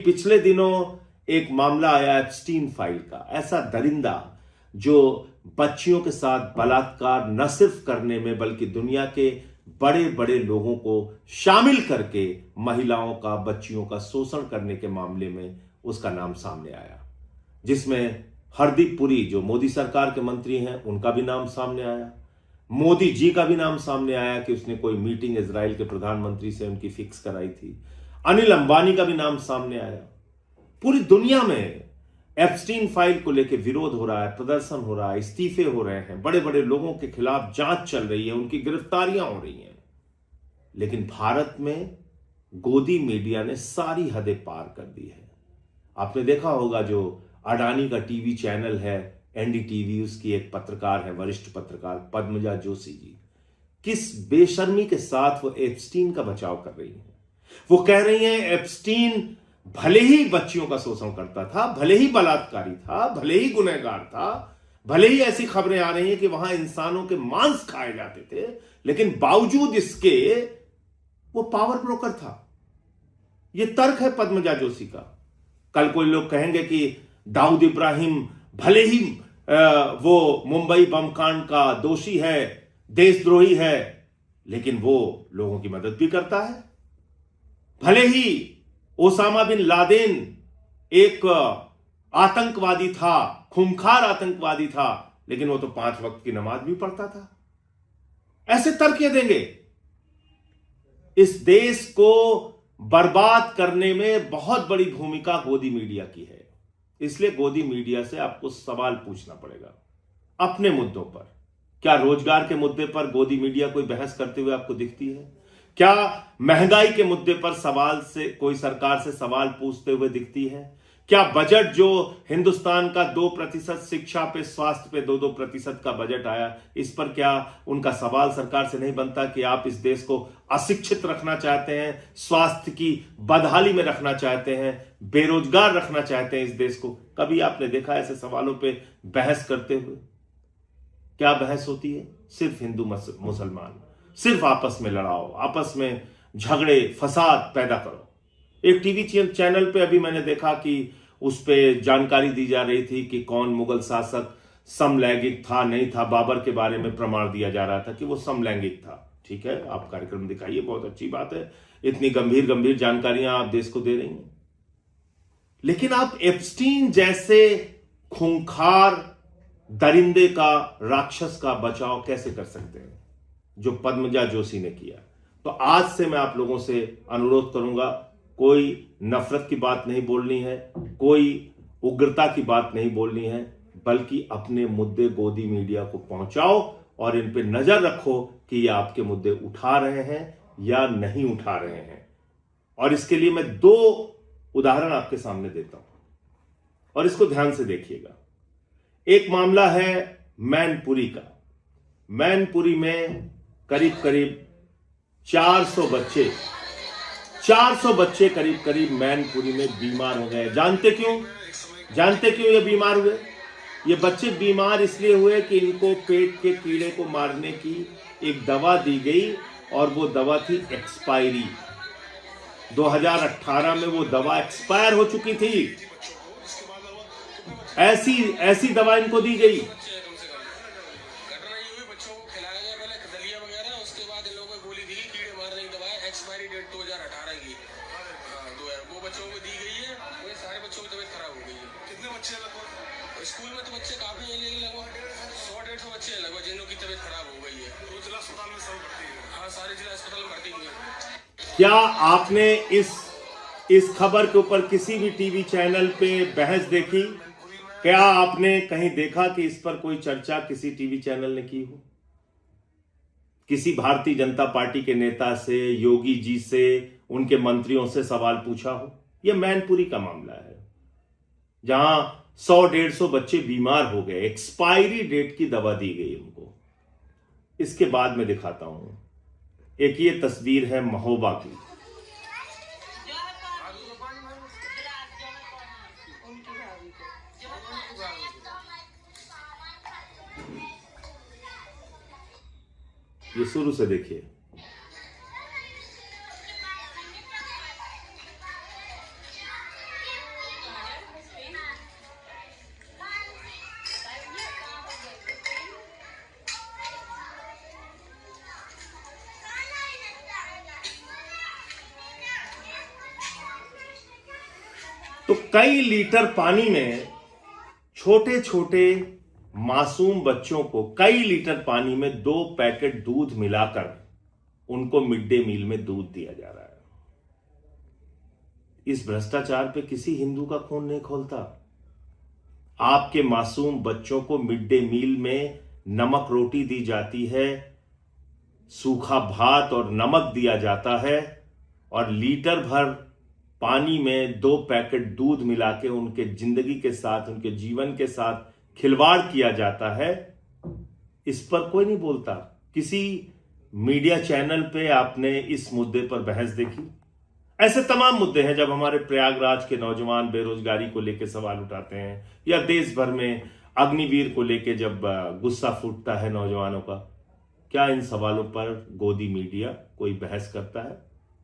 पिछले दिनों एक मामला आया एप्स्टीन फाइल का। ऐसा दरिंदा जो बच्चियों के साथ बलात्कार न सिर्फ करने में बल्कि दुनिया के बड़े बड़े लोगों को शामिल करके महिलाओं का, बच्चियों का शोषण करने के मामले में उसका नाम सामने आया, जिसमें हरदीप पुरी जो मोदी सरकार के मंत्री हैं उनका भी नाम सामने आया, मोदी जी का भी नाम सामने आया कि उसने कोई मीटिंग इजराइल के प्रधानमंत्री से उनकी फिक्स कराई थी, अनिल अंबानी का भी नाम सामने आया। पूरी दुनिया में एप्स्टीन फाइल को लेकर विरोध हो रहा है, प्रदर्शन हो रहा है, इस्तीफे हो रहे हैं, बड़े बड़े लोगों के खिलाफ जांच चल रही है, उनकी गिरफ्तारियां हो रही हैं। लेकिन भारत में गोदी मीडिया ने सारी हदें पार कर दी है। आपने देखा होगा जो अडानी का टीवी चैनल है एनडीटीवी, उसकी एक पत्रकार है, वरिष्ठ पत्रकार पद्मजा जोशी जी, किस बेशर्मी के साथ वो एप्स्टीन का बचाव कर रही है। वो कह रही हैं एप्स्टीन भले ही बच्चियों का शोषण करता था, भले ही बलात्कारी था, भले ही गुनहगार था, भले ही ऐसी खबरें आ रही हैं कि वहां इंसानों के मांस खाए जाते थे, लेकिन बावजूद इसके वो पावर ब्रोकर था। यह तर्क है पद्मजा जोशी का। कल कोई लोग कहेंगे कि दाऊद इब्राहिम भले ही वो मुंबई बम कांड का दोषी है, देशद्रोही है, लेकिन वो लोगों की मदद भी करता है। भले ही ओसामा बिन लादेन एक आतंकवादी था, खूंखार आतंकवादी था, लेकिन वो तो 5 वक्त की नमाज भी पढ़ता था। ऐसे तर्क देंगे। इस देश को बर्बाद करने में बहुत बड़ी भूमिका गोदी मीडिया की है। इसलिए गोदी मीडिया से आपको सवाल पूछना पड़ेगा अपने मुद्दों पर। क्या रोजगार के मुद्दे पर गोदी मीडिया कोई बहस करते हुए आपको दिखती है? क्या महंगाई के मुद्दे पर सवाल से कोई सरकार से सवाल पूछते हुए दिखती है? क्या बजट जो हिंदुस्तान का 2% शिक्षा पे, स्वास्थ्य पे 2-2% का बजट आया, इस पर क्या उनका सवाल सरकार से नहीं बनता कि आप इस देश को अशिक्षित रखना चाहते हैं, स्वास्थ्य की बदहाली में रखना चाहते हैं, बेरोजगार रखना चाहते हैं इस देश को? कभी आपने देखा ऐसे सवालों पे बहस करते हुए? क्या बहस होती है? सिर्फ हिंदू मुसलमान, सिर्फ आपस में लड़ाओ, आपस में झगड़े फसाद पैदा करो। एक टीवी चैनल पे अभी मैंने देखा कि उस पे जानकारी दी जा रही थी कि कौन मुगल शासक समलैंगिक था, नहीं था। बाबर के बारे में प्रमाण दिया जा रहा था कि वो समलैंगिक था। ठीक है, आप कार्यक्रम दिखाइए, बहुत अच्छी बात है, इतनी गंभीर गंभीर जानकारियां आप देश को दे रही हैं। लेकिन आप एप्स्टीन जैसे खूंखार दरिंदे का, राक्षस का बचाव कैसे कर सकते हैं जो पद्मजा जोशी ने किया? तो आज से मैं आप लोगों से अनुरोध करूंगा, कोई नफरत की बात नहीं बोलनी है, कोई उग्रता की बात नहीं बोलनी है, बल्कि अपने मुद्दे गोदी मीडिया को पहुंचाओ और इन पे नजर रखो कि ये आपके मुद्दे उठा रहे हैं या नहीं उठा रहे हैं। और इसके लिए मैं 2 उदाहरण आपके सामने देता हूं और इसको ध्यान से देखिएगा। एक मामला है मैनपुरी का। मैनपुरी में करीब करीब 400 बच्चे करीब करीब मैनपुरी में बीमार हो गए। जानते क्यों ये बीमार हुए? ये बच्चे बीमार इसलिए हुए कि इनको पेट के कीड़े को मारने की एक दवा दी गई और वो दवा थी एक्सपायरी। 2018 में वो दवा एक्सपायर हो चुकी थी। ऐसी दवा इनको दी गई। एक्सपायरी डेट 2018 की, वो बच्चों को दी गई है। वो सारे बच्चों की तबीयत खराब हो गई है। कितने बच्चे लगभग स्कूल में? तो बच्चे काफी हैं, लेकिन लगभग 100-150 बच्चे हैं लगभग जिनकी तबीयत खराब हो गई है। तो जिला अस्पताल में सब भर्ती है? हाँ, सारे जिला अस्पताल में भर्ती हुए हैं। क्या आपने इस खबर के ऊपर किसी भी टीवी चैनल पे बहस देखी? क्या आपने कहीं देखा कि इस पर कोई चर्चा किसी टीवी चैनल ने की हो? किसी भारतीय जनता पार्टी के नेता से, योगी जी से, उनके मंत्रियों से सवाल पूछा हो? यह मैनपुरी का मामला है जहां 100-150 बच्चे बीमार हो गए, एक्सपायरी डेट की दवा दी गई उनको। इसके बाद में दिखाता हूं, एक ये तस्वीर है महोबा की। ये शुरू से देखिए। तो कई लीटर पानी में छोटे छोटे मासूम बच्चों को कई लीटर पानी में 2 पैकेट दूध मिलाकर उनको मिड डे मील में दूध दिया जा रहा है। इस भ्रष्टाचार पे किसी हिंदू का खून नहीं खौलता। आपके मासूम बच्चों को मिड डे मील में नमक रोटी दी जाती है, सूखा भात और नमक दिया जाता है, और लीटर भर पानी में 2 पैकेट दूध मिला के उनके जिंदगी के साथ, उनके जीवन के साथ खिलवाड़ किया जाता है। इस पर कोई नहीं बोलता। किसी मीडिया चैनल पे आपने इस मुद्दे पर बहस देखी? ऐसे तमाम मुद्दे हैं जब हमारे प्रयागराज के नौजवान बेरोजगारी को लेकर सवाल उठाते हैं, या देश भर में अग्निवीर को लेकर जब गुस्सा फूटता है नौजवानों का, क्या इन सवालों पर गोदी मीडिया कोई बहस करता है?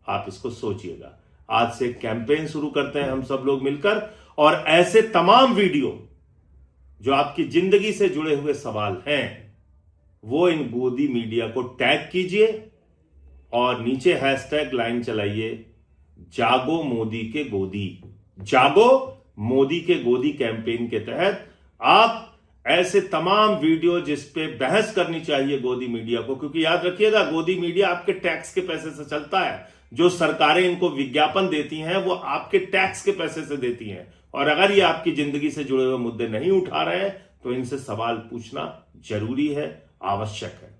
आप इसको सोचिएगा। आज से कैंपेन शुरू करते हैं हम सब लोग मिलकर, और ऐसे तमाम वीडियो जो आपकी जिंदगी से जुड़े हुए सवाल हैं वो इन गोदी मीडिया को टैग कीजिए और नीचे हैशटैग लाइन चलाइए, जागो मोदी के गोदी। जागो मोदी के गोदी कैंपेन के तहत आप ऐसे तमाम वीडियो जिस पे बहस करनी चाहिए गोदी मीडिया को, क्योंकि याद रखिएगा गोदी मीडिया आपके टैक्स के पैसे से चलता है। जो सरकारें इनको विज्ञापन देती हैं वो आपके टैक्स के पैसे से देती हैं, और अगर ये आपकी जिंदगी से जुड़े हुए मुद्दे नहीं उठा रहे हैं तो इनसे सवाल पूछना जरूरी है, आवश्यक है।